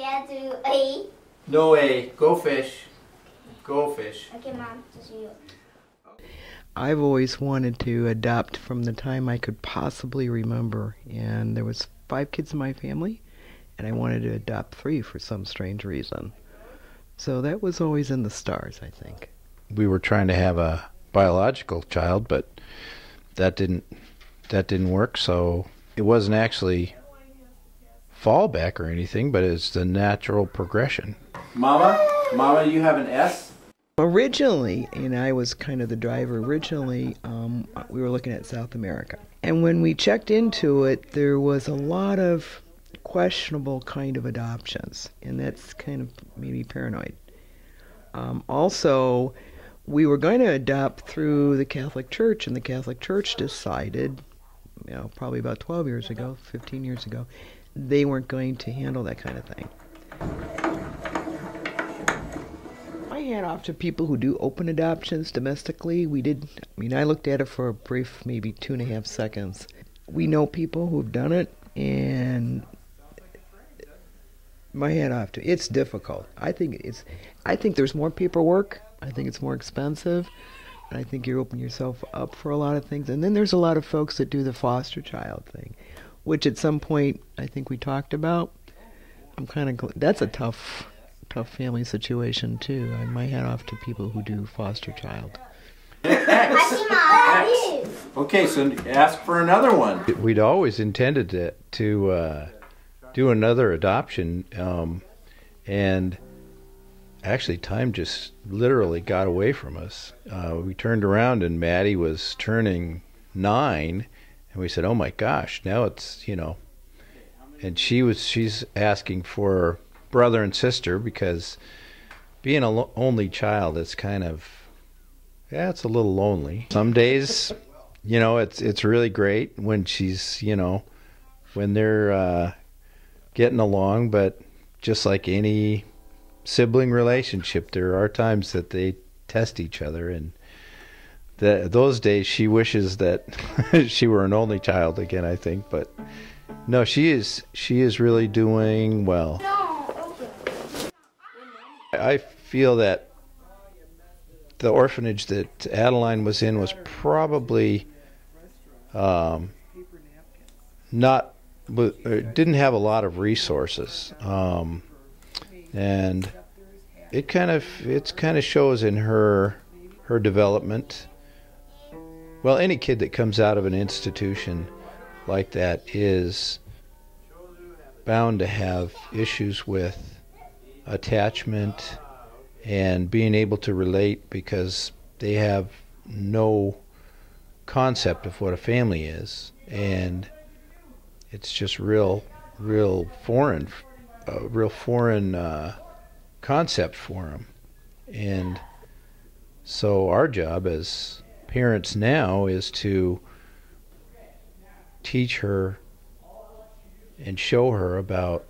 Dad, do A. No A. Go fish. Go fish. Okay, Mom, just you. I've always wanted to adopt from the time I could possibly remember, and there was 5 kids in my family, and I wanted to adopt 3 for some strange reason. So that was always in the stars, I think. We were trying to have a biological child, but that didn't work, so it wasn't actually fallback or anything, but it's the natural progression. Mama, you have an S? Originally, and I was kind of the driver, originally we were looking at South America. And when we checked into it, there was a lot of questionable kind of adoptions, and that's kind of maybe paranoid. Also, we were going to adopt through the Catholic Church, and the Catholic Church decided, probably about 12 years ago, 15 years ago, they weren't going to handle that kind of thing. My hat off to people who do open adoptions domestically. I looked at it for a brief, maybe 2.5 seconds. We know people who've done it, and my hat off to. It's difficult. I think there's more paperwork. I think it's more expensive. And I think you're opening yourself up for a lot of things. And then there's a lot of folks that do the foster child thing, which at some point I think we talked about. That's a tough family situation too. My hat off to people who do foster child. X. Okay, so ask for another one. We'd always intended to do another adoption, and actually time just literally got away from us. We turned around and Maddie was turning 9, and we said, oh my gosh, now it's, and she's asking for brother and sister, because being an only child is kind of, it's a little lonely. Some days, it's really great when she's, when they're getting along, but just like any sibling relationship, there are times that they test each other, and those days she wishes that she were an only child again, I think. But no, she is really doing well. I feel that the orphanage that Adeline was in was probably didn't have a lot of resources, and it kind of shows in her development. Well, any kid that comes out of an institution like that is bound to have issues with attachment and being able to relate, because they have no concept of what a family is, and it's just real foreign concept for them. And so our job as parents now is to teach her and show her about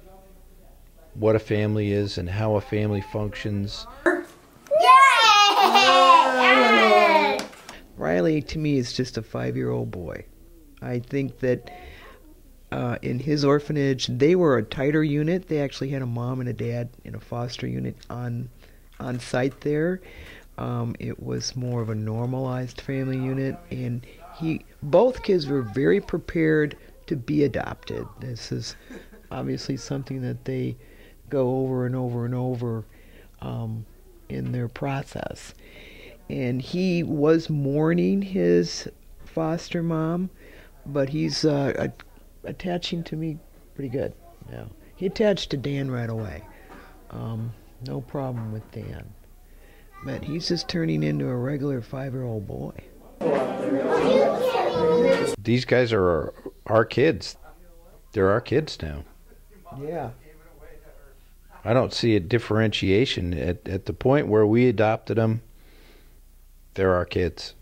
what a family is and how a family functions. Yay! Riley, to me, is just a 5-year-old boy. I think that in his orphanage, they were a tighter unit. They actually had a mom and a dad in a foster unit on site there. It was more of a normalized family unit, and both kids were very prepared to be adopted. This is obviously something that they go over and over and over in their process. And he was mourning his foster mom, but he's attaching to me pretty good now. He attached to Dan right away. No problem with Dan. But he's just turning into a regular 5-year-old boy. These guys are our kids. They're our kids now. Yeah. I don't see a differentiation at the point where we adopted them. They're our kids.